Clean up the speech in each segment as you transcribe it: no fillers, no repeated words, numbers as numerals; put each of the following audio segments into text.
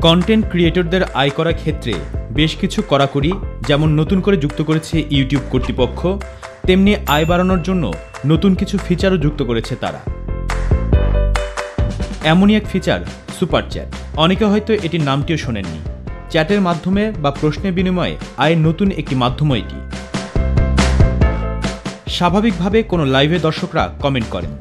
Content ক্রিয়েটরদের আয় করার ক্ষেত্রে বেশ কিছু কড়াকড়ি যেমন নতুন করে যুক্ত করেছে ইউটিউব কর্তৃপক্ষ, তেমনি আয় বাড়ানোর জন্য নতুন কিছু ফিচারও যুক্ত করেছে তারা। এমনই এক ফিচার সুপার চ্যাট। অনেকে হয়তো এটির নামটিও শোনেননি। চ্যাটের মাধ্যমে বা প্রশ্নের বিনিময়ে আয়ের নতুন একটি মাধ্যম এটি। স্বাভাবিকভাবে কোনো লাইভে দর্শকরা কমেন্ট করেন,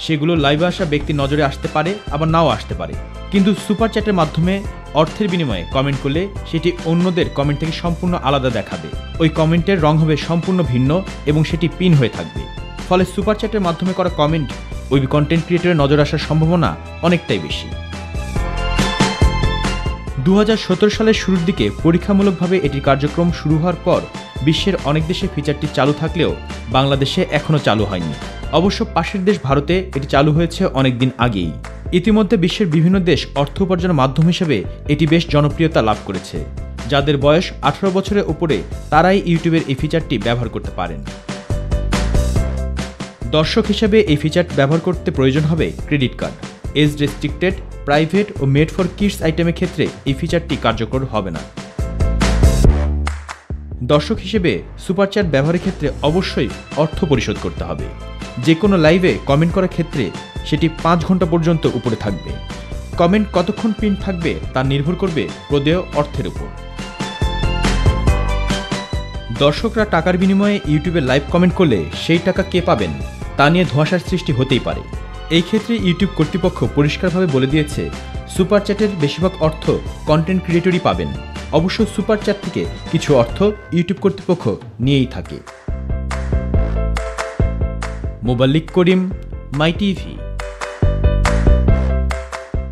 সেগুলো লাইভে আসা ব্যক্তির নজরে আসতে পারে, আবার নাও আসতে পারে। কিন্তু সুপার চ্যাটের মাধ্যমে অর্থের বিনিময়ে কমেন্ট করলে সেটি অন্যদের কমেন্ট থেকে সম্পূর্ণ আলাদা দেখাবে। ওই কমেন্টের রং হবে সম্পূর্ণ ভিন্ন এবং সেটি পিন হয়ে থাকবে। ফলে সুপার চ্যাটের মাধ্যমে করা কমেন্ট ওই কন্টেন্ট ক্রিয়েটরের নজর আসার সম্ভাবনা অনেকটাই বেশি। 2017 সালের শুরুর দিকে পরীক্ষামূলকভাবে এটির কার্যক্রম শুরু হওয়ার পর বিশ্বের অনেক দেশে ফিচারটি চালু থাকলেও বাংলাদেশে এখনও চালু হয়নি। অবশ্য পাশের দেশ ভারতে এটি চালু হয়েছে অনেক দিন আগেই। ইতিমধ্যে বিশ্বের বিভিন্ন দেশ অর্থ উপার্জনের মাধ্যম হিসেবে এটি বেশ জনপ্রিয়তা লাভ করেছে। যাদের বয়স 18 বছরের উপরে তারাই ইউটিউবের এই ফিচারটি ব্যবহার করতে পারেন। দর্শক হিসেবে এই ফিচার ব্যবহার করতে প্রয়োজন হবে credit card. Age restricted, private ও মেড ফর কিডস আইটেমের ক্ষেত্রে এই ফিচারটি কার্যকর হবে না। দর্শক হিসেবে সুপার চ্যাট ব্যবহারের ক্ষেত্রে অবশ্যই অর্থ পরিশোধ করতে হবে। যে কোনো লাইভে কমেন্ট করার ক্ষেত্রে সেটি 5 ঘন্টা পর্যন্ত উপরে থাকবে। কমেন্ট কতক্ষণ পিন থাকবে তা নির্ভর করবে প্রদেয় অর্থের উপর। দর্শকরা টাকার বিনিময়ে ইউটিউবে লাইভ কমেন্ট করলে সেই টাকা কে পাবেন তা নিয়ে ধোঁয়াশার সৃষ্টি হতেই পারে। এই ক্ষেত্রে ইউটিউব কর্তৃপক্ষ পরিষ্কারভাবে বলে দিয়েছে, সুপার চ্যাটের বেশিরভাগ অর্থ কন্টেন্ট ক্রিয়েটরই পাবেন। অবশ্য সুপার চ্যাট থেকে কিছু অর্থ ইউটিউব কর্তৃপক্ষ নিয়েই থাকে। মোবাল্লিক করিম, মাই টিভি।